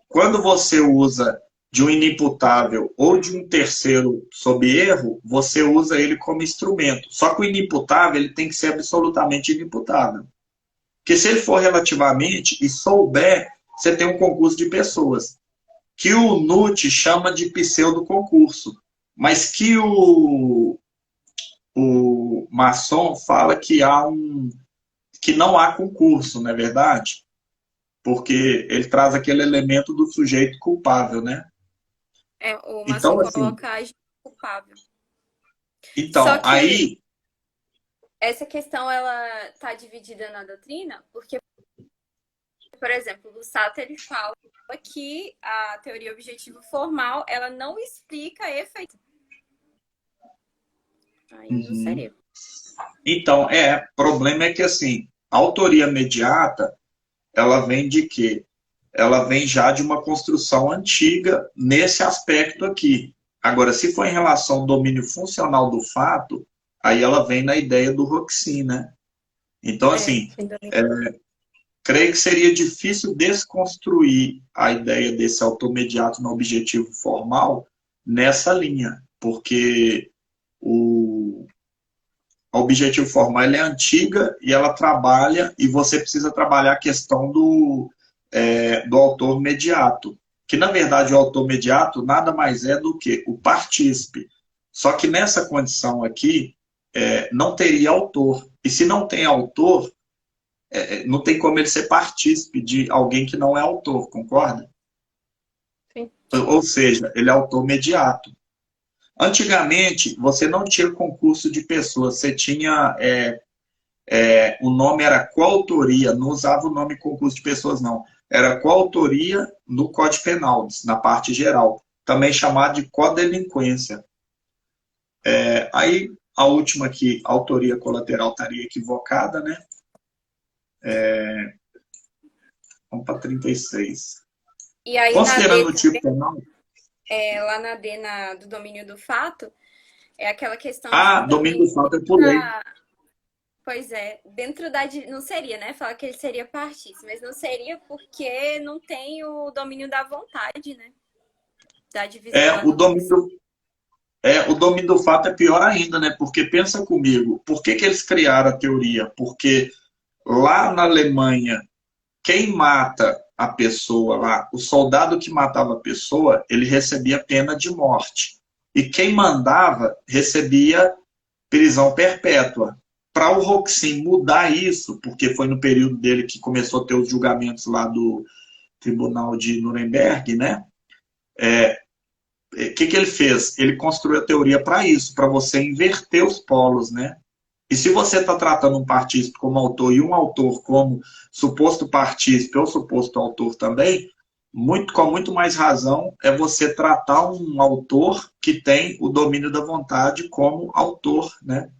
quando você usa de um inimputável ou de um terceiro sob erro, você usa ele como instrumento. Só que o inimputável ele tem que ser absolutamente inimputável. Porque se ele for relativamente e souber, você tem um concurso de pessoas, que o NUT chama de pseudo-concurso, mas que o Masson fala que não há concurso, não é verdade? Porque ele traz aquele elemento do sujeito culpável, né? O Masson Então, assim, coloca a culpável. Só então, que aí, essa questão, ela tá dividida na doutrina, porque, por exemplo, o Lussata, ele fala que a teoria objetivo formal, ela não explica efeito. Aí não uhum. seria. Então, o problema é que, assim, a autoria mediata, ela vem de quê? Ela vem já de uma construção antiga nesse aspecto aqui. Agora, se for em relação ao domínio funcional do fato, aí ela vem na ideia do Roxin, né? Então, assim, Sem dúvida. creio que seria difícil desconstruir a ideia desse autor mediato no objetivo formal nessa linha, porque o objetivo formal é antiga e ela trabalha, e você precisa trabalhar a questão do autor mediato, que na verdade o autor mediato nada mais é do que o partícipe. Só que nessa condição aqui, não teria autor. E se não tem autor, não tem como ele ser partícipe de alguém que não é autor, concorda? Sim. Ou seja, ele é autor mediato. Antigamente, você não tinha concurso de pessoas, você tinha. O nome era coautoria, não usava o nome concurso de pessoas, não. Era coautoria no Código Penal, na parte geral, também chamado de codelinquência. Aí, a última aqui, autoria colateral estaria equivocada, né? Vamos para 36. E aí na Considerando D o tipo penal. lá na D do domínio do fato, é aquela questão de Ah, que domínio também do fato eu pulei. pois é, dentro da. Não seria, né? Fala que ele seria partícipe, mas não seria porque não tem o domínio da vontade, né? Da divisão É, lá o no Roxy. domínio, o domínio do fato é pior ainda, né? Porque pensa comigo, por que que eles criaram a teoria? Porque lá na Alemanha, quem mata a pessoa lá, o soldado que matava a pessoa, ele recebia pena de morte. E quem mandava recebia prisão perpétua. Para o Roxin mudar isso, porque foi no período dele que começou a ter os julgamentos lá do Tribunal de Nuremberg, né? Que ele fez? Ele construiu a teoria para isso, para você inverter os polos, né? E se você está tratando um partícipe como autor e um autor como suposto partícipe ou suposto autor também, com muito mais razão é você tratar um autor que tem o domínio da vontade como autor, né?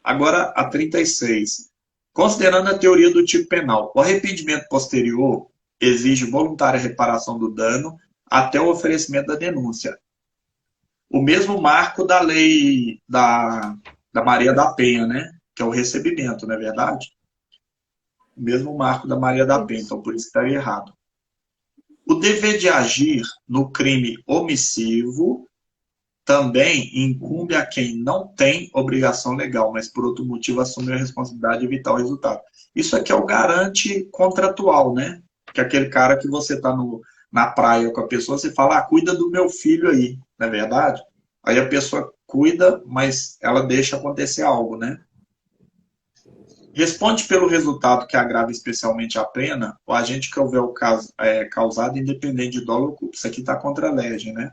Agora, a 36. Considerando a teoria do tipo penal, o arrependimento posterior exige voluntária reparação do dano até o oferecimento da denúncia. O mesmo marco da lei da Maria da Penha, né? Que é o recebimento, não é verdade? O mesmo marco da Maria da Penha, Isso. então por isso que estaria errado. O dever de agir no crime omissivo também incumbe a quem não tem obrigação legal, mas por outro motivo assume a responsabilidade de evitar o resultado. Isso aqui é o garante contratual, né? Que é aquele cara que você está na praia com a pessoa, você fala, cuida do meu filho aí, não é verdade? Aí a pessoa cuida, mas ela deixa acontecer algo, né? Responde pelo resultado que agrava especialmente a pena, o agente que houver o caso causado, independente de dolo ou culpa. Isso aqui está contra a lei, né?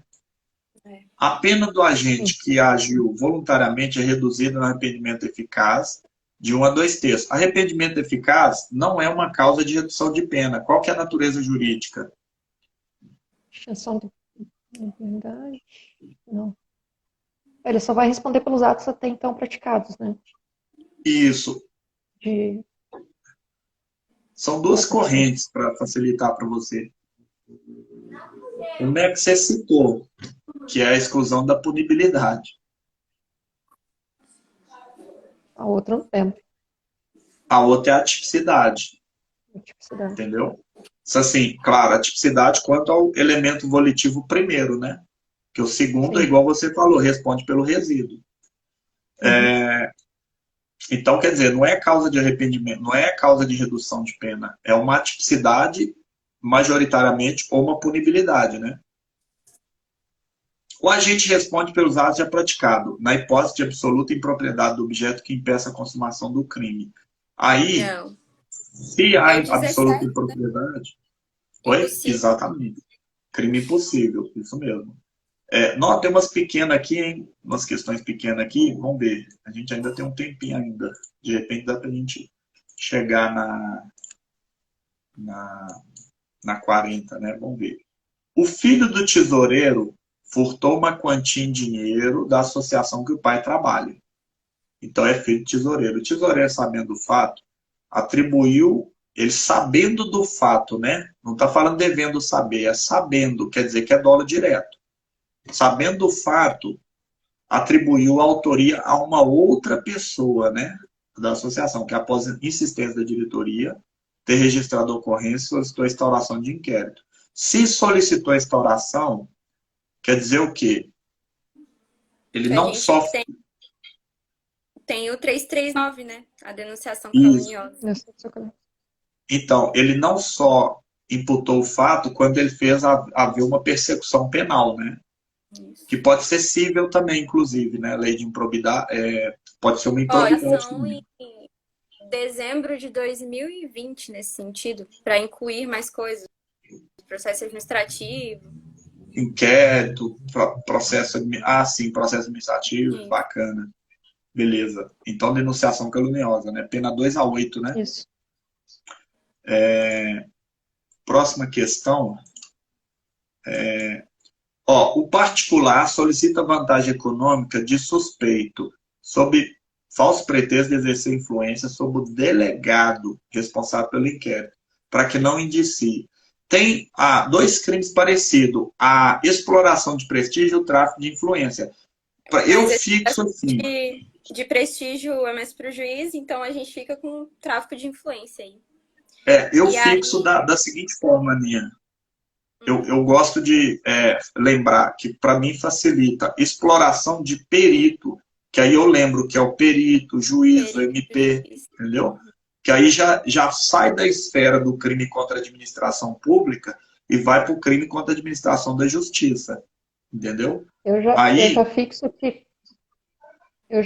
A pena do agente que agiu voluntariamente é reduzida no arrependimento eficaz de 1 a 2 terços. Arrependimento eficaz não é uma causa de redução de pena. Qual que é a natureza jurídica? Extinção de verdade? Não. Ele só vai responder pelos atos até então praticados, né? Isso. De... São duas correntes para facilitar para você. Como é que você citou? que é a exclusão da punibilidade. A outra não lembro. A outra é a tipicidade, Tipicidade. entendeu? Isso assim, claro, a tipicidade quanto ao elemento volitivo primeiro, né? Que o segundo é Sim. igual você falou, responde pelo resíduo. Então, quer dizer, não é causa de arrependimento, não é causa de redução de pena, é uma atipicidade majoritariamente ou uma punibilidade, né? O agente responde pelos atos já praticados, na hipótese de absoluta impropriedade do objeto que impeça a consumação do crime. Aí, Não. se É há o absoluta 17, impropriedade, oi? impossível. Exatamente. Crime impossível, isso mesmo. Nós tem umas pequenas aqui, hein? Umas questões pequenas aqui, vamos ver. A gente ainda tem um tempinho ainda. De repente dá pra gente chegar na 40, né? Vamos ver. O filho do tesoureiro furtou uma quantia em dinheiro da associação que o pai trabalha. Então é filho do tesoureiro. O tesoureiro, sabendo do fato, atribuiu, ele sabendo do fato, né? Não está falando devendo saber, é sabendo, quer dizer que é dolo direto. Sabendo do fato, atribuiu a autoria a uma outra pessoa, né? Da associação, que após insistência da diretoria, ter registrado a ocorrência, solicitou a instauração de inquérito. Se solicitou a instauração, quer dizer o quê? Ele Que a não gente só... tem o 339, né? A denunciação Isso. caluniosa. Então, ele não só imputou o fato quando ele fez haver uma persecução penal, né? Isso. Que pode ser cível também, inclusive, né? Lei de improbidade, pode ser uma Ó, improbidade ação também. em dezembro de 2020, nesse sentido, para incluir mais coisas. Processo administrativo. Inquérito, processo... Ah, sim, processo administrativo, Isso. bacana. Beleza. Então, denunciação caluniosa, né? Pena 2 a 8, né? Isso. Próxima questão. O particular solicita vantagem econômica de suspeito sob falso pretexto de exercer influência sobre o delegado responsável pelo inquérito, para que não indicie. Tem dois crimes parecidos, a exploração de prestígio e o tráfico de influência. Eu fixo assim. De prestígio é mais para o juiz, então a gente fica com tráfico de influência aí. Eu fixo da seguinte forma, Aninha. Eu gosto de lembrar que, para mim, facilita exploração de perito, que aí eu lembro que é o perito, o juiz, o MP, entendeu? Que aí já sai da esfera do crime contra a administração pública e vai para o crime contra a administração da justiça, entendeu? Eu já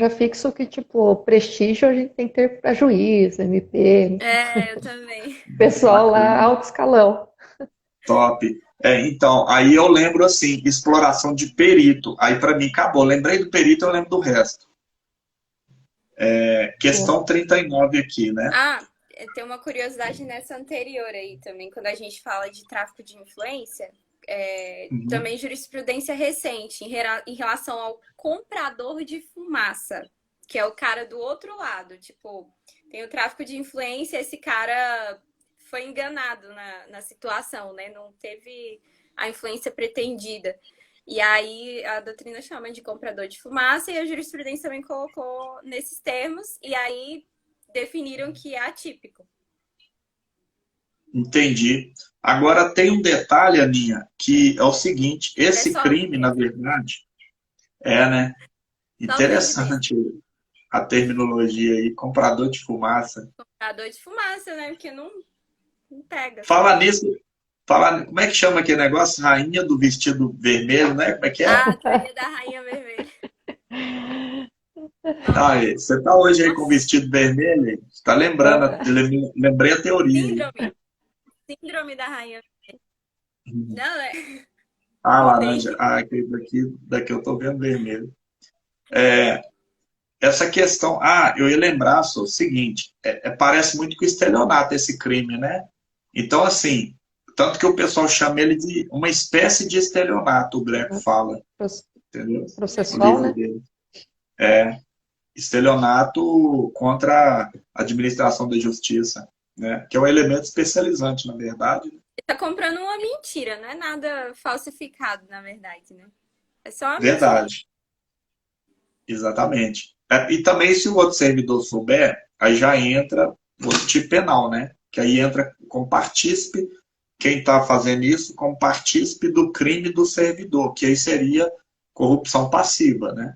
fixo que, tipo, prestígio a gente tem que ter para juiz, MP. Eu também. Pessoal lá, alto escalão. Top. Então, aí eu lembro assim, exploração de perito. Aí para mim acabou. Lembrei do perito, eu lembro do resto. Questão 39 aqui, né? Tem uma curiosidade nessa anterior aí também, quando a gente fala de tráfico de influência, também jurisprudência recente em relação ao comprador de fumaça, que é o cara do outro lado. Tipo, tem o tráfico de influência, esse cara foi enganado na situação, né? Não teve a influência pretendida. E aí a doutrina chama de comprador de fumaça e a jurisprudência também colocou nesses termos e aí definiram que é atípico. Entendi. Agora tem um detalhe, Aninha, que é o seguinte, esse crime, na verdade, né? Interessante a terminologia aí, comprador de fumaça. Comprador de fumaça, né? Porque não pega. Fala nisso, como é que chama aquele negócio? Rainha do vestido vermelho, né? Como é que é? Teoria da rainha vermelha. Você tá hoje aí com o vestido vermelho? Você tá lembrando? Lembrei a teoria. Síndrome da rainha vermelha. Não, é? Laranja. Daqui eu tô vendo vermelho. Essa questão... eu ia lembrar, só o seguinte, parece muito com estelionato esse crime, né? Então, assim, tanto que o pessoal chama ele de uma espécie de estelionato, o Greco fala. Entendeu? Processual, né? Estelionato contra a administração da justiça, né? Que é um elemento especializante, na verdade. Ele tá comprando uma mentira, não é nada falsificado, na verdade, né? É só uma mensagem. Verdade. Exatamente. E também, se o outro servidor souber, aí já entra outro tipo penal, né? Que aí entra como partícipe, quem está fazendo isso, como partícipe do crime do servidor, que aí seria corrupção passiva, né?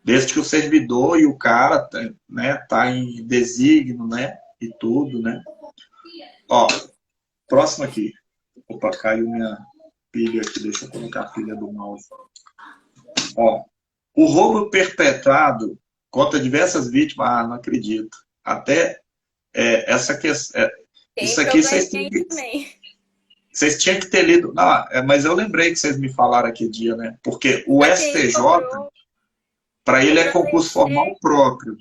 Desde que o servidor e o cara, né, tá em desígnio, né? E tudo, né? Ó, próximo aqui. Opa, caiu minha pilha aqui, deixa eu colocar a pilha do mouse. Ó, o roubo perpetrado contra diversas vítimas, não acredito. Até essa questão. Tem Isso aqui vocês probleminha também. tinham que ter lido. Não, mas eu lembrei que vocês me falaram aquele dia, né? Porque o Só que aí STJ, para ele é cobrou concurso formal DST. próprio.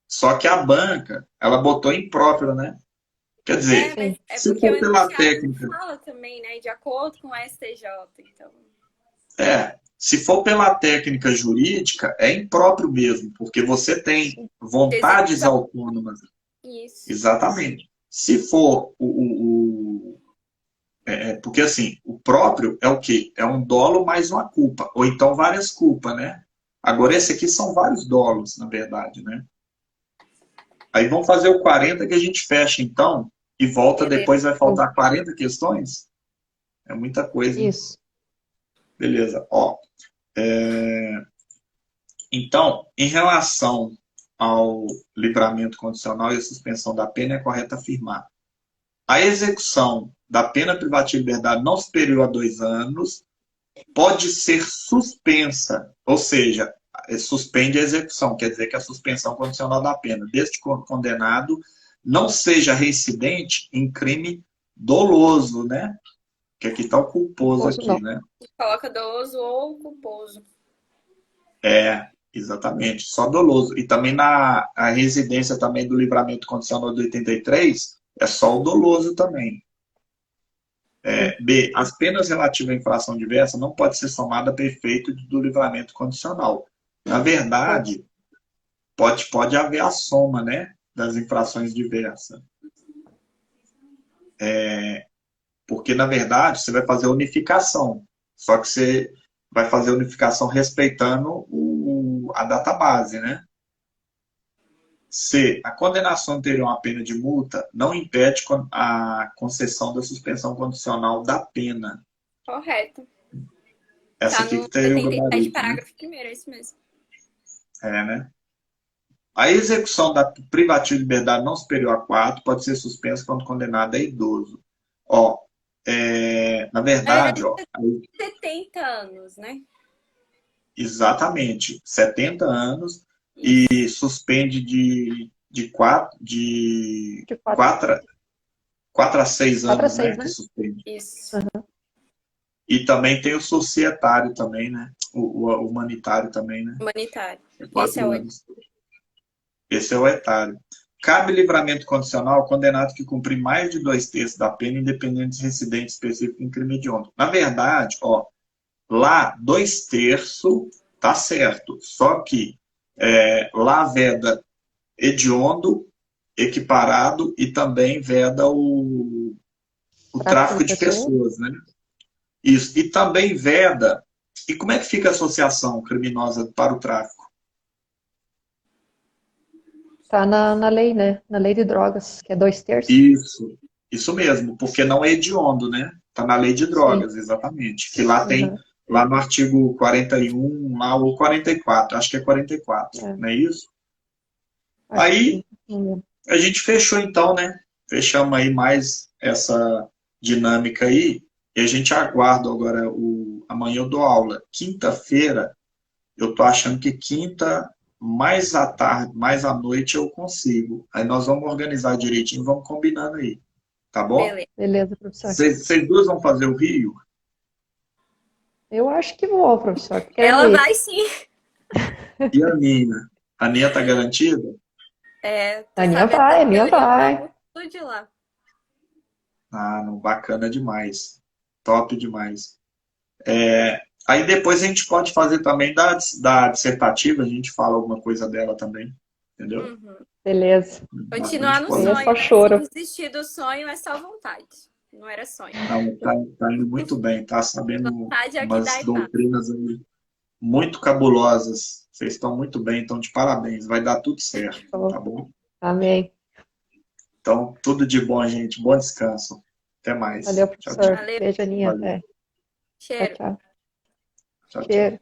Só que a banca, ela botou impróprio, né? Quer dizer, Mas Sim. é se porque o for pela enunciado técnica. fala também, né? De acordo com o STJ. Então, Se for pela técnica jurídica, é impróprio mesmo, porque você tem vontades execução. autônomas. Isso. Exatamente. Se for porque assim, o próprio é o quê? É um dolo mais uma culpa, ou então várias culpas, né? Agora esse aqui são vários dolos, na verdade, né? Aí vamos fazer o 40 que a gente fecha então, e volta Beleza. depois, vai faltar 40 questões? É muita coisa, hein? Isso. Beleza. Ó, então, em relação ao livramento condicional e a suspensão da pena, é correto afirmar: a execução da pena privativa de liberdade não superior a 2 anos pode ser suspensa, ou seja, suspende a execução, quer dizer que a suspensão condicional da pena, desde que o condenado não seja reincidente em crime doloso, né? Que aqui está o culposo Culposo, aqui, não. né? Coloca doloso ou culposo. Exatamente, só doloso. E também a residência também do livramento condicional do 83 é só o doloso também. B. As penas relativas à infração diversa não podem ser somadas para efeito do livramento condicional. Na verdade, pode haver a soma, né, das infrações diversas. Porque, na verdade, você vai fazer a unificação. Só que você vai fazer a unificação respeitando a database, né? C. A condenação anterior à pena de multa não impede a concessão da suspensão condicional da pena. Correto. Essa Tá aqui no que teria o 77, gabarito, né? parágrafo 1º, é isso mesmo. Né? A execução da privativa de liberdade não superior a 4 pode ser suspensa quando o condenado é idoso. Ó, na verdade, ó, 70 anos, né? exatamente, 70 anos Isso. e suspende de 4 a 6 4 a anos, 6, né? né? Que suspende. Isso. E também tem o societário também, né? O humanitário também, né? Humanitário. É Esse 4 é o anos. Esse é o etário. Cabe livramento condicional ao condenado que cumprir mais de 2/3 da pena, independente de residente específico em crime hediondo. Na verdade, ó, lá 2/3 tá certo. Só que lá veda hediondo, equiparado e também veda o tráfico de pessoas, né? Isso. E também veda. E como é que fica a associação criminosa para o tráfico? Tá na lei, né? Na lei de drogas, que é 2/3. Isso mesmo, porque não é hediondo, né? Está na lei de drogas, exatamente. Que lá tem, lá no artigo 41, lá, ou 44, acho que é 44, não é isso? Aí, a gente fechou então, né? Fechamos aí mais essa dinâmica aí, e a gente aguarda agora, amanhã eu dou aula. Quinta-feira, eu tô achando que quinta, mais à tarde, mais à noite eu consigo. Aí nós vamos organizar direitinho, vamos combinando aí. Tá bom? Beleza, professor. Vocês duas vão fazer o Rio? Eu acho que vou, professor. Ela vai sim. E a Aninha? A Aninha tá garantida? A Aninha vai. Tudo de lá. Ah, não, bacana demais. Top demais. Aí depois a gente pode fazer também da dissertativa, a gente fala alguma coisa dela também. Entendeu? Uhum. Beleza. Continuar no sonho. Só choro. Se desistir do sonho é só vontade. Não era sonho. Não, tá indo muito bem, tá sabendo Vontade é o que dá umas e passa. doutrinas aí muito cabulosas. Vocês estão muito bem, então de parabéns. Vai dar tudo certo, tá bom? Amém. Então, tudo de bom, gente. Bom descanso. Até Valeu, mais. Tchau, professor. tchau. Valeu, Beijo, Aninha. Valeu. Até. Tchau, cheiro. tchau. Tchau, tchau. Cheiro.